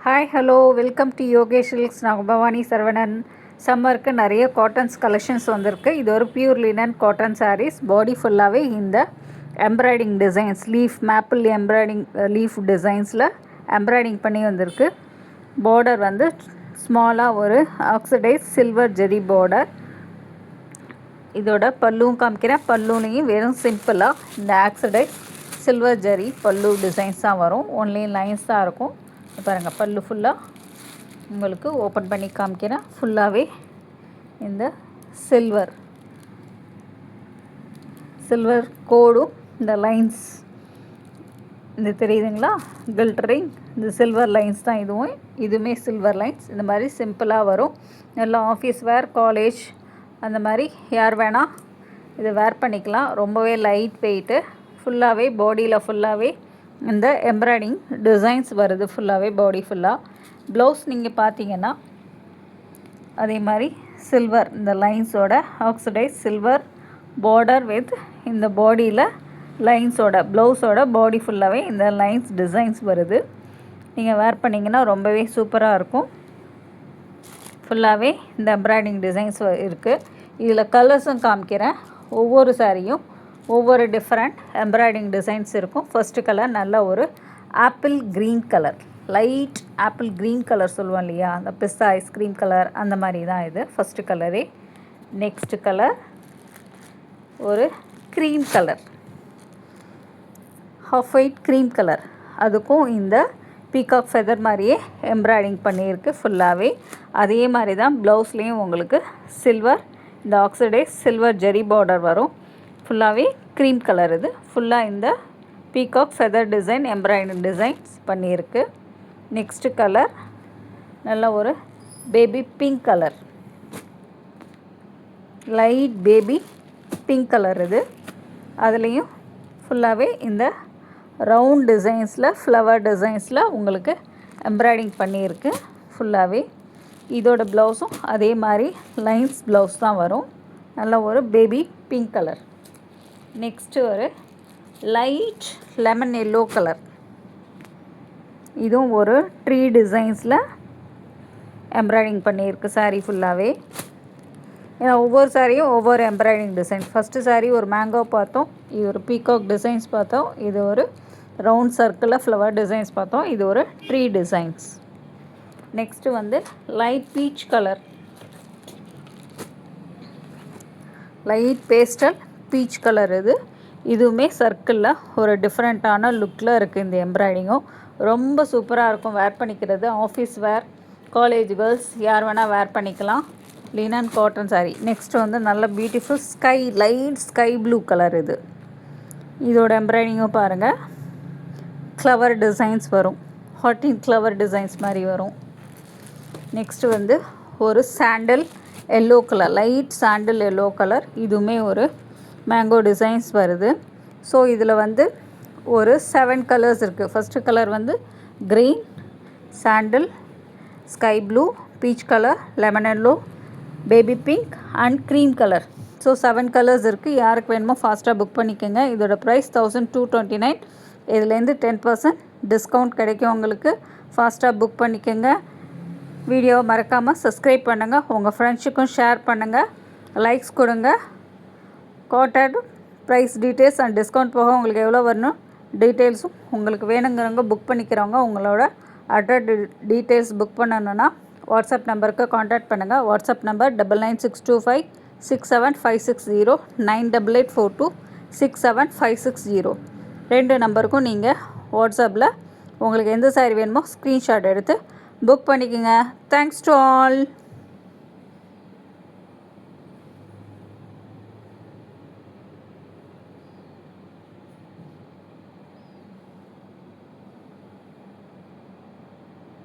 Hi hello welcome to Yogesh silks. நான் பவானி சரவணன். சம்மருக்கு நிறைய காட்டன்ஸ் கலெக்ஷன்ஸ் வந்திருக்கு. இது ஒரு pure linen cotton saris. Body ஃபுல்லாகவே இந்த embroidering designs maple embroidering leaf டிசைன்ஸில் எம்ப்ராய்டிங் பண்ணி வந்திருக்கு. பார்டர் வந்து ஸ்மாலாக ஒரு ஆக்சிடைஸ் சில்வர் ஜெரி பார்டர். இதோட பல்லுவும் காமிக்கிறேன். பல்லுலையும் வெறும் சிம்பிளாக இந்த ஆக்சிடைஸ் சில்வர் ஜெரி பல்லு டிசைன்ஸ் தான் வரும். ஒன்லி லைன்ஸ் தான் இருக்கும். பாருங்கள், பல்லு ஃபுல்லாக உங்களுக்கு ஓப்பன் பண்ணி காமிக்கிறேன். ஃபுல்லாகவே இந்த சில்வர் கோடும் இந்த லைன்ஸ் இந்த தெரியுதுங்களா, கில்டரிங் இந்த சில்வர் லைன்ஸ் தான். இதுவுமே சில்வர் லைன்ஸ். இந்த மாதிரி சிம்பிளாக வரும். நல்லா ஆஃபீஸ் வேர், காலேஜ் அந்த மாதிரி யார் வேணால் இதை வேர் பண்ணிக்கலாம். ரொம்பவே லைட் வெயிட்டு. ஃபுல்லாகவே பாடியில் ஃபுல்லாகவே இந்த எம்ப்ராய்டிங் டிசைன்ஸ் வருது. ஃபுல்லாகவே பாடி ஃபுல்லாக. ப்ளவுஸ் நீங்கள் பார்த்தீங்கன்னா அதே மாதிரி சில்வர் இந்த லைன்ஸோட ஆக்சிடைஸ் சில்வர் பார்டர் வித் இந்த பாடியில் லைன்ஸோட ப்ளவுஸோட பாடி ஃபுல்லாகவே இந்த லைன்ஸ் டிசைன்ஸ் வருது. நீங்கள் வேர் பண்ணிங்கன்னா ரொம்பவே சூப்பராக இருக்கும். ஃபுல்லாகவே இந்த எம்ப்ராய்டிங் டிசைன்ஸ் இருக்குது. இதில் கலர்ஸும் காமிக்கிறேன். ஒவ்வொரு சாரியும் ஒவ்வொரு டிஃப்ரெண்ட் எம்ப்ராய்டிங் டிசைன்ஸ் இருக்கும். ஃபஸ்ட்டு கலர் நல்ல ஒரு apple green colour, light apple green colour சொல்லுவோம் இல்லையா, அந்த பிஸ்தா ஐஸ்கிரீம் கலர் அந்த மாதிரி தான் இது ஃபஸ்ட்டு கலரே. நெக்ஸ்ட்டு கலர் ஒரு cream colour, half white cream colour. அதுக்கும் இந்த பீகாக் ஃபெதர் மாதிரியே எம்ப்ராய்டிங் பண்ணியிருக்கு ஃபுல்லாகவே. அதே மாதிரி தான் ப்ளவுஸ்லேயும் உங்களுக்கு சில்வர் இந்த ஆக்சிடைஸ் சில்வர் ஜெரி பார்டர் வரும். ஃபுல்லாகவே க்ரீம் கலர். இது ஃபுல்லாக இந்த peacock feather design embroidering designs பண்ணியிருக்கு. நெக்ஸ்ட்டு கலர் நல்ல ஒரு baby pink colour, light baby pink colour. இது அதுலேயும் ஃபுல்லாகவே இந்த ரவுண்ட் டிசைன்ஸில் ஃப்ளவர் டிசைன்ஸில் உங்களுக்கு எம்ப்ராய்டிங் பண்ணியிருக்கு ஃபுல்லாகவே. இதோட ப்ளவுஸும் அதே மாதிரி லைன்ஸ் ப்ளவுஸ் தான் வரும். நல்ல ஒரு பேபி பிங்க் கலர். நெக்ஸ்ட்டு ஒரு லைட் லெமன் எல்லோ கலர். இதுவும் ஒரு ட்ரீ டிசைன்ஸில் எம்ப்ராய்டிங் பண்ணியிருக்கு சாரீ ஃபுல்லாகவே. ஏன்னா ஒவ்வொரு சாரியும் ஒவ்வொரு எம்ப்ராய்டிங் டிசைன். ஃபஸ்ட்டு சாரீ ஒரு மேங்கோ பார்த்தோம், இது ஒரு பீகாக் டிசைன்ஸ் பார்த்தோம், இது ஒரு ரவுண்ட் சர்க்கிளில் ஃப்ளவர் டிசைன்ஸ் பார்த்தோம், இது ஒரு ட்ரீ டிசைன்ஸ். நெக்ஸ்ட்டு வந்து light peach colour, light pastel peach colour. இதுவுமே சர்க்கிளில் ஒரு டிஃப்ரெண்ட்டான லுக்கில் இருக்குது. இந்த எம்ப்ராய்டிங்கும் ரொம்ப சூப்பராக இருக்கும் வேர் பண்ணிக்கிறது. ஆஃபீஸ் வேர், காலேஜ் கேர்ள்ஸ் யார் வேணால் வேர் பண்ணிக்கலாம். Linen cotton sari. நெக்ஸ்ட் வந்து நல்ல beautiful light sky blue colour. இதோட எம்ப்ராய்டிங்கும் பாருங்கள், ஃப்ளவர் டிசைன்ஸ் வரும். ஹாட்டின் ஃப்ளவர் டிசைன்ஸ் மாதிரி வரும். நெக்ஸ்ட்டு வந்து ஒரு sandal yellow colour, light sandal yellow colour. இதுவுமே ஒரு மேங்கோ டிசைன்ஸ் வருது. ஸோ இதில் வந்து ஒரு 7 கலர்ஸ் இருக்குது. ஃபஸ்ட்டு கலர் வந்து green, sandal, sky blue, peach colour, lemon yellow, baby pink and cream colour. So 7 colours இருக்குது. யாருக்கு வேணுமோ ஃபாஸ்ட்டாக புக் பண்ணிக்கோங்க. இதோட ப்ரைஸ் 1229. இதுலேருந்து 10% டிஸ்கவுண்ட் கிடைக்கும் உங்களுக்கு. ஃபாஸ்ட்டாக புக் பண்ணிக்கோங்க. வீடியோவை மறக்காமல் சப்ஸ்கிரைப் பண்ணுங்கள். உங்கள் ஃப்ரெண்ட்ஸுக்கும் ஷேர் பண்ணுங்கள். லைக்ஸ் கொடுங்க. Contact price details and discount போக உங்களுக்கு எவ்வளோ வரணும் டீட்டெயில்ஸும் உங்களுக்கு வேணுங்கிறவங்க புக் பண்ணிக்கிறவங்க உங்களோட அட்ரஸ் டீட்டெயில்ஸ் புக் பண்ணணுன்னா வாட்ஸ்அப் நம்பருக்கு கான்டாக்ட் பண்ணுங்கள். WhatsApp number 9962567560, 9884267560. 2 நம்பருக்கும் நீங்கள் வாட்ஸ்அப்பில் உங்களுக்கு எந்த சாரி வேணுமோ ஸ்க்ரீன்ஷாட் எடுத்து புக் பண்ணிக்கோங்க. Thanks to all.